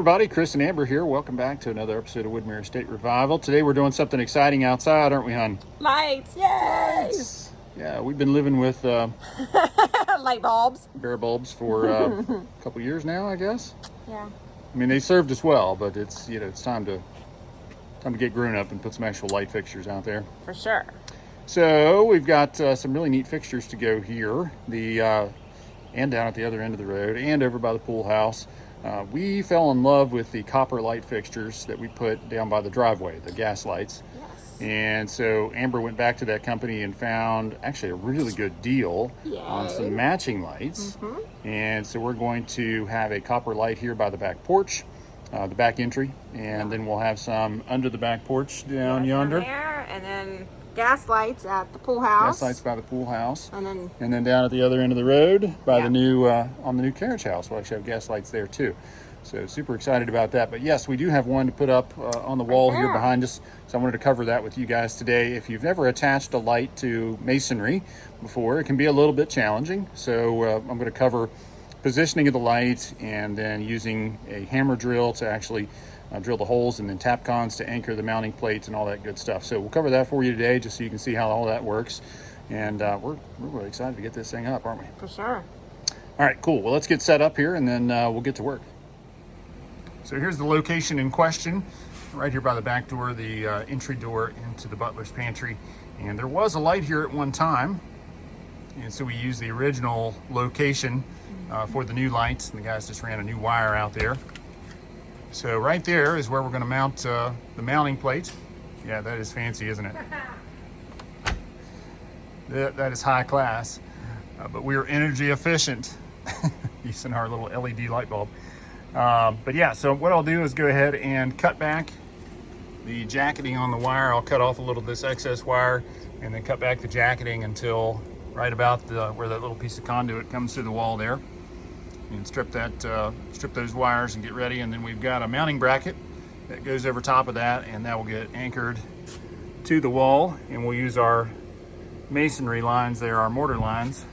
everybody, Chris and Amber here. Welcome back to another episode of Woodmere Estate Revival. Today we're doing something exciting outside, aren't we, hon? Lights, yay! Lights. Yeah, we've been living with light bulbs. bare bulbs for a couple years now, I guess. Yeah. I mean, they served us well, but it's it's time to get grown up and put some actual light fixtures out there. For sure. So we've got some really neat fixtures to go here, and down at the other end of the road, and over by the pool house. We fell in love with the copper light fixtures that we put down by the driveway, the gas lights. Yes. And so Amber went back to that company and found actually a really good deal on some matching lights. And so we're going to have a copper light here by the back porch, the back entry, and then we'll have some under the back porch down yonder. There, and then gas lights at the pool house. Gas lights by the pool house. And then down at the other end of the road by the new, on the new carriage house, we'll actually have gas lights there too. So super excited about that. But yes, we do have one to put up on the wall here behind us. So I wanted to cover that with you guys today. If you've never attached a light to masonry before, it can be a little bit challenging. So I'm going to cover positioning of the light and then using a hammer drill to actually drill the holes, and then tap cons to anchor the mounting plates and all that good stuff. So we'll cover that for you today just so you can see how all that works. And we're really excited to get this thing up, aren't we? For sure. All right, cool. Well, let's get set up here and then we'll get to work. So here's the location in question, right here by the back door, the entry door into the butler's pantry. And there was a light here at one time. And so we used the original location for the new lights, and the guys just ran a new wire out there. So right there is where we're going to mount the mounting plate. Yeah, that is fancy, isn't it? That is high class. But we are energy efficient using our little LED light bulb. But yeah, so what I'll do is go ahead and cut back the jacketing on the wire. I'll cut off a little of this excess wire and then cut back the jacketing until right about where that little piece of conduit comes through the wall there. And strip those wires and get ready. And then we've got a mounting bracket that goes over top of that, and that will get anchored to the wall. And we'll use our masonry lines there, our mortar lines,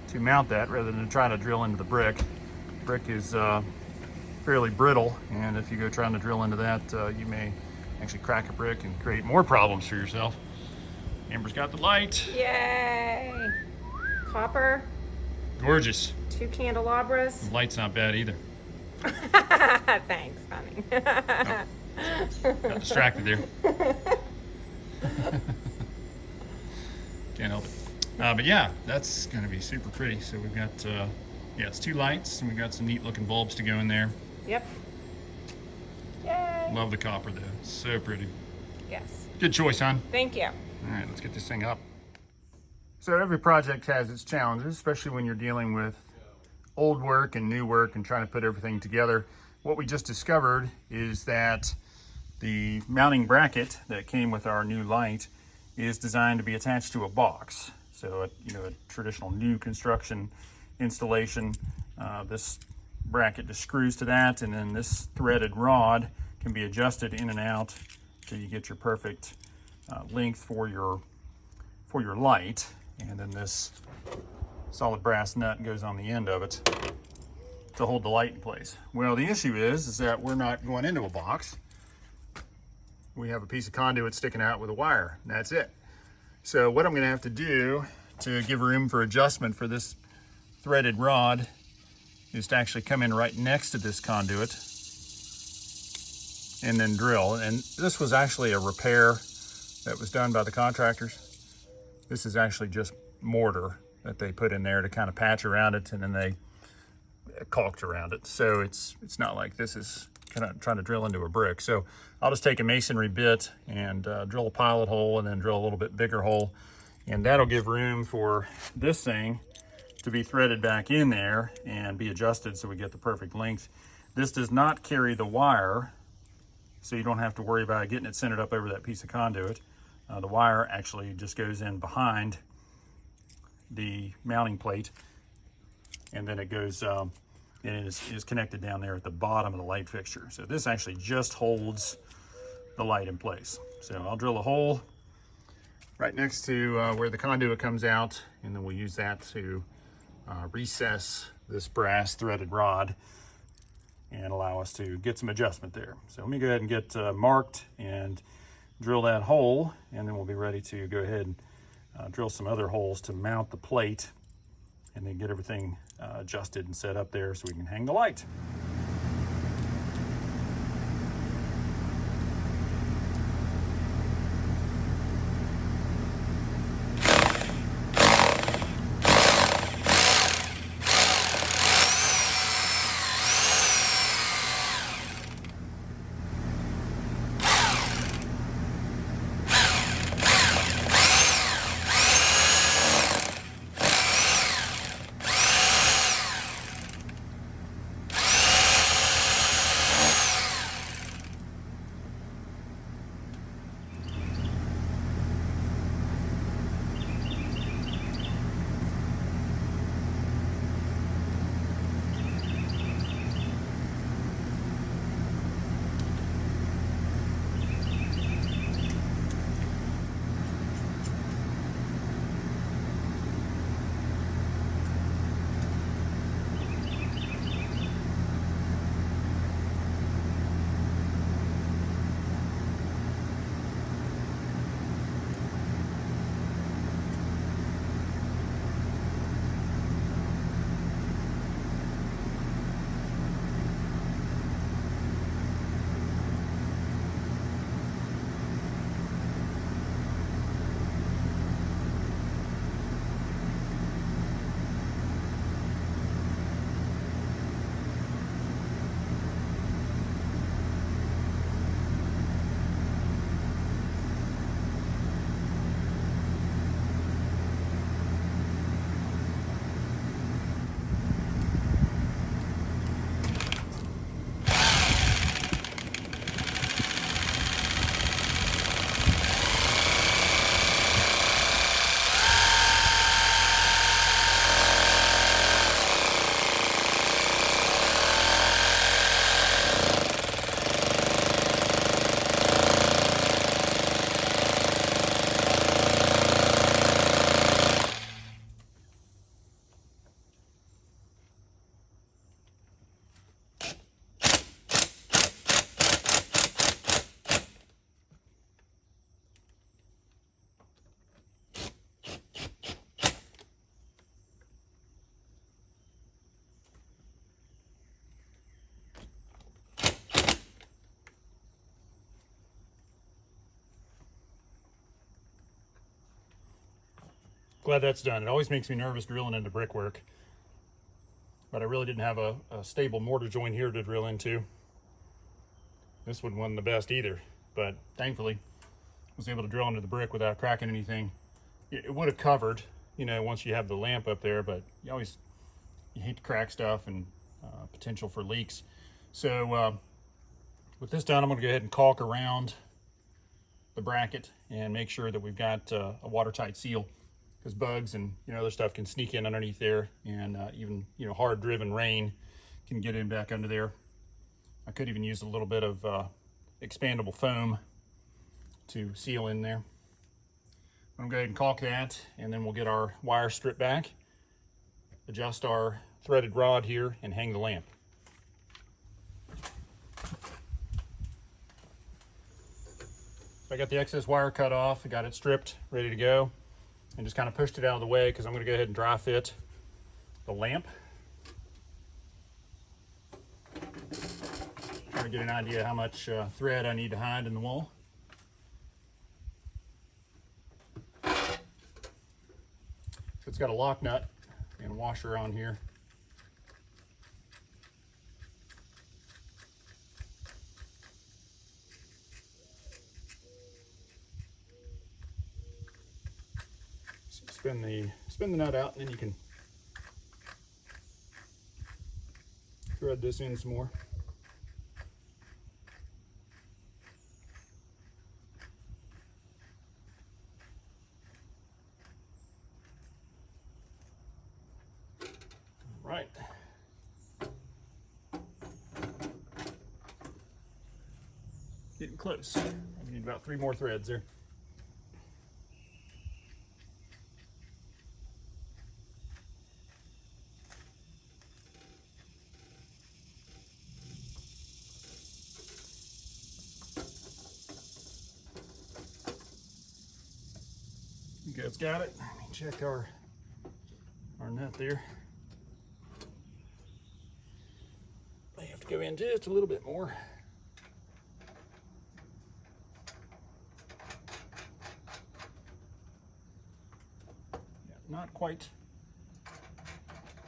to mount that rather than try to drill into the brick. Brick is fairly brittle, and if you go trying to drill into that, you may actually crack a brick and create more problems for yourself. Amber's got the light. Yay! Copper. Gorgeous. 2 candelabras. The light's not bad either. Thanks, honey. Got distracted there. Can't help it. But yeah, that's going to be super pretty. So we've got, it's 2 lights, and we've got some neat looking bulbs to go in there. Yep. Yay. Love the copper though. So pretty. Yes. Good choice, hon. Thank you. All right, let's get this thing up. So every project has its challenges, especially when you're dealing with old work and new work and trying to put everything together. What we just discovered is that the mounting bracket that came with our new light is designed to be attached to a box. So a traditional new construction installation, this bracket just screws to that, and then this threaded rod can be adjusted in and out so you get your perfect length for your light. And then this solid brass nut goes on the end of it to hold the light in place. Well, the issue is that we're not going into a box. We have a piece of conduit sticking out with a wire, and that's it. So what I'm going to have to do to give room for adjustment for this threaded rod is to actually come in right next to this conduit and then drill. And this was actually a repair that was done by the contractors. This is actually just mortar that they put in there to kind of patch around it, and then they caulked around it. So it's not like this is kind of trying to drill into a brick. So I'll just take a masonry bit and drill a pilot hole, and then drill a little bit bigger hole, and that'll give room for this thing to be threaded back in there and be adjusted so we get the perfect length. This does not carry the wire, so you don't have to worry about getting it centered up over that piece of conduit. The wire actually just goes in behind the mounting plate, and then it goes and it is connected down there at the bottom of the light fixture. So this actually just holds the light in place. So I'll drill a hole right next to where the conduit comes out, and then we'll use that to recess this brass threaded rod and allow us to get some adjustment there. So let me go ahead and get marked and drill that hole, and then we'll be ready to go ahead and drill some other holes to mount the plate and then get everything adjusted and set up there so we can hang the light. Glad that's done. It always makes me nervous drilling into brickwork, but I really didn't have a stable mortar joint here to drill into. This one wasn't the best either, but thankfully I was able to drill into the brick without cracking anything. It would have covered, you know, once you have the lamp up there, but you hate to crack stuff and potential for leaks. So with this done, I'm going to go ahead and caulk around the bracket and make sure that we've got a watertight seal, because bugs and other stuff can sneak in underneath there, and even hard driven rain can get in back under there. I could even use a little bit of expandable foam to seal in there. I'm going to go ahead and caulk that, and then we'll get our wire stripped back, adjust our threaded rod here, and hang the lamp. I got the excess wire cut off, I got it stripped, ready to go, and just kind of pushed it out of the way because I'm going to go ahead and dry fit the lamp. Try to get an idea how much thread I need to hide in the wall. So it's got a lock nut and a washer on here. So spin the nut out, and then you can thread this in some more. Right. Getting close. I need about 3 more threads there. Okay, it's got it. Let me check our nut there. I have to go in just a little bit more. Yeah, not quite.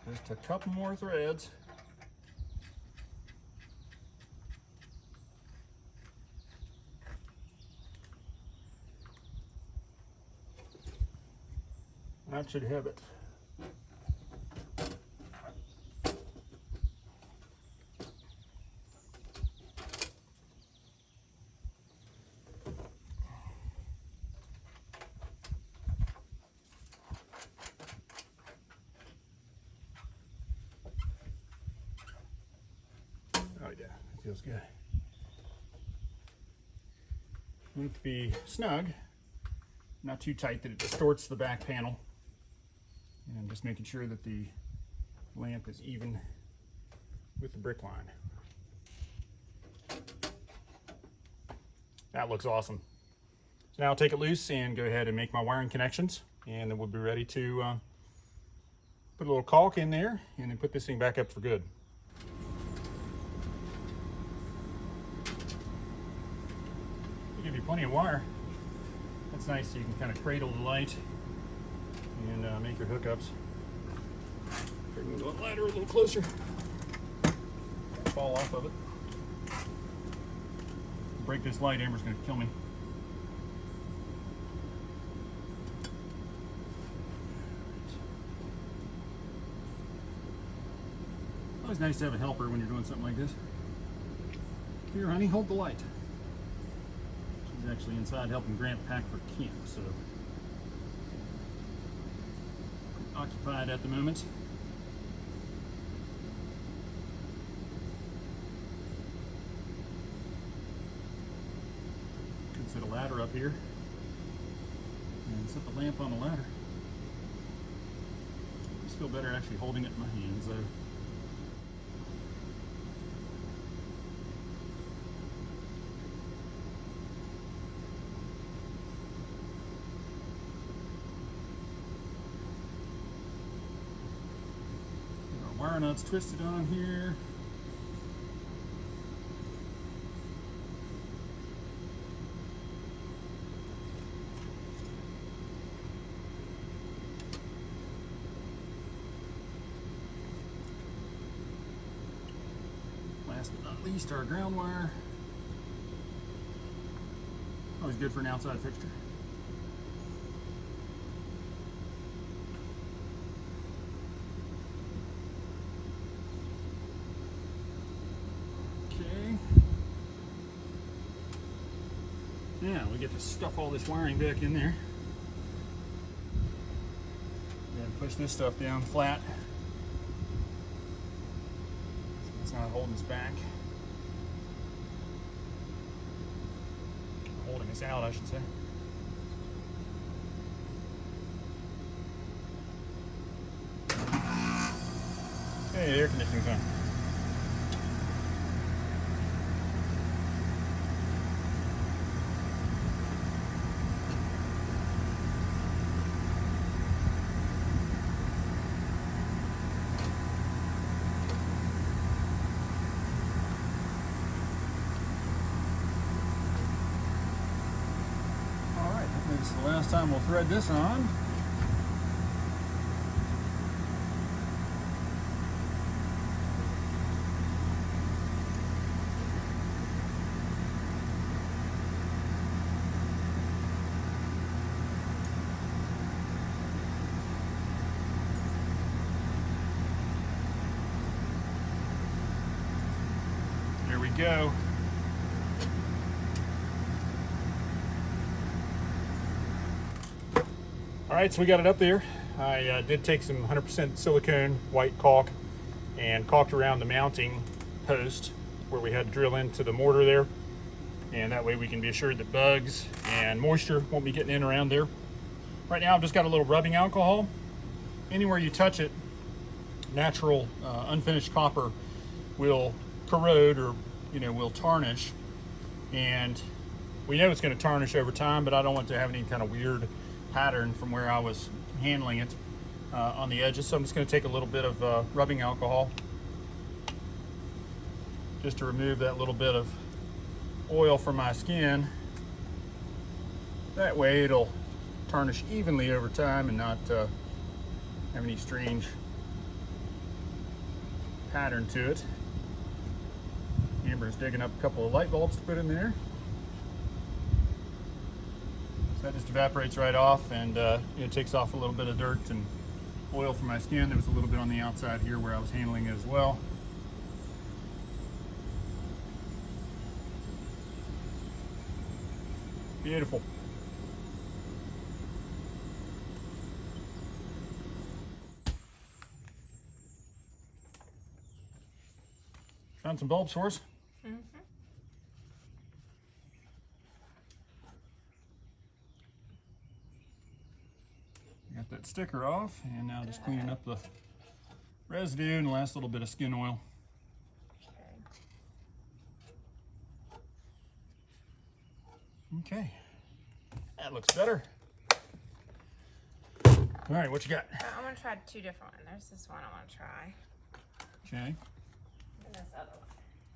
Just a couple more threads. That should have it. Oh yeah, that feels good. Need to be snug, not too tight that it distorts the back panel. And just making sure that the lamp is even with the brick line. That looks awesome. So now I'll take it loose and go ahead and make my wiring connections, and then we'll be ready to put a little caulk in there and then put this thing back up for good. They give you plenty of wire. That's nice, so you can kind of cradle the light and make your hookups. Bring the ladder a little closer. Fall off of it. Break this light, Amber's gonna kill me. Always nice to have a helper when you're doing something like this. Here, honey, hold the light. She's actually inside helping Grant pack for camp, so occupied at the moment. Could set a ladder up here and set the lamp on the ladder. I just feel better actually holding it in my hands though. Wire nuts twisted on here. Last but not least, our ground wire. Always good for an outside fixture. Now we get to stuff all this wiring back in there. And push this stuff down flat so it's not holding us back. Holding us out, I should say. Hey, the air conditioning's on. This is the last time we'll thread this on. There we go. All right, so we got it up there. I did take some 100% silicone white caulk and caulked around the mounting post where we had to drill into the mortar there. And that way we can be assured that bugs and moisture won't be getting in around there. Right now I've just got a little rubbing alcohol. Anywhere you touch it, natural unfinished copper will corrode or will tarnish. And we know it's going to tarnish over time, but I don't want to have any kind of weird pattern from where I was handling it on the edges. So I'm just going to take a little bit of rubbing alcohol just to remove that little bit of oil from my skin. That way it'll tarnish evenly over time and not have any strange pattern to it. Amber's digging up a couple of light bulbs to put in there. So that just evaporates right off, and it takes off a little bit of dirt and oil from my skin. There was a little bit on the outside here where I was handling it as well. Beautiful. Found some bulbs for us? Mm-hmm. Got that sticker off, and now just cleaning up the residue and the last little bit of skin oil. Okay, that looks better. All right, what you got? I want to try two different ones. There's this one I want to try. Okay. And this other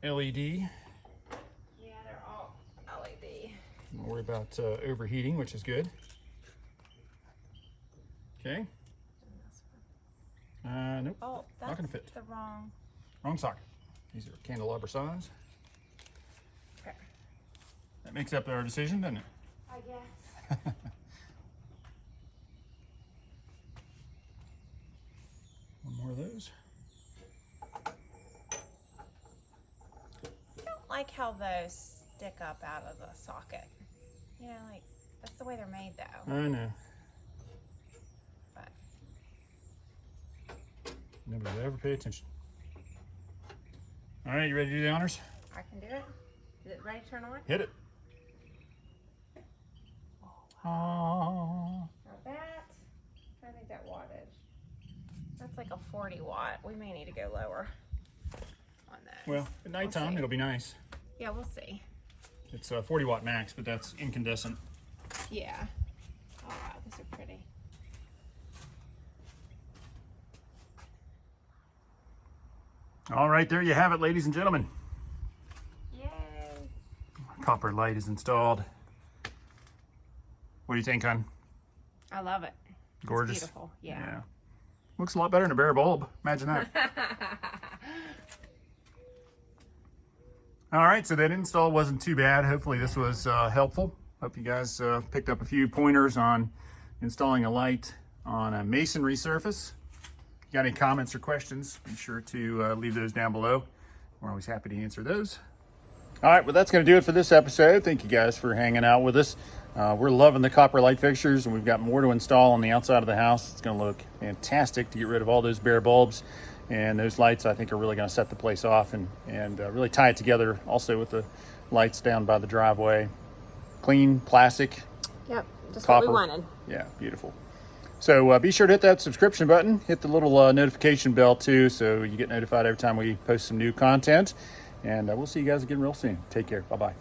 one. LED. Yeah, they're all LED. Don't worry about overheating, which is good. Okay. And this one. Nope. Oh, that's not gonna fit. the wrong. Wrong socket. These are candelabra size. Okay. That makes up our decision, doesn't it? I guess. One more of those. I don't like how those stick up out of the socket. You know, like, that's the way they're made though. I know. But Nobody would ever pay attention. All right, you ready to do the honors? I can do it. Is it ready to turn on? Hit it. Aww. Now that, I think that wattage. That's like a 40 watt. We may need to go lower on those. Well, at nighttime, see. it'll be nice. Yeah, we'll see. It's a 40 watt max, but that's incandescent. Yeah. Oh wow, these are pretty. All right, there you have it, ladies and gentlemen. Yay. Copper light is installed. What do you think, hon? I love it. Gorgeous. It's beautiful. Yeah. Looks a lot better than a bare bulb. Imagine that. All right, so that install wasn't too bad. Hopefully this was helpful. Hope you guys picked up a few pointers on installing a light on a masonry surface. If you got any comments or questions, be sure to leave those down below. We're always happy to answer those. All right, well, that's going to do it for this episode. Thank you guys for hanging out with us. We're loving the copper light fixtures, and we've got more to install on the outside of the house. It's going to look fantastic to get rid of all those bare bulbs. And those lights, I think, are really going to set the place off and really tie it together also with the lights down by the driveway. Clean, plastic, Yep. Just copper. what we wanted. Yeah, beautiful. So be sure to hit that subscription button. Hit the little notification bell, too, so you get notified every time we post some new content. And we'll see you guys again real soon. Take care. Bye-bye.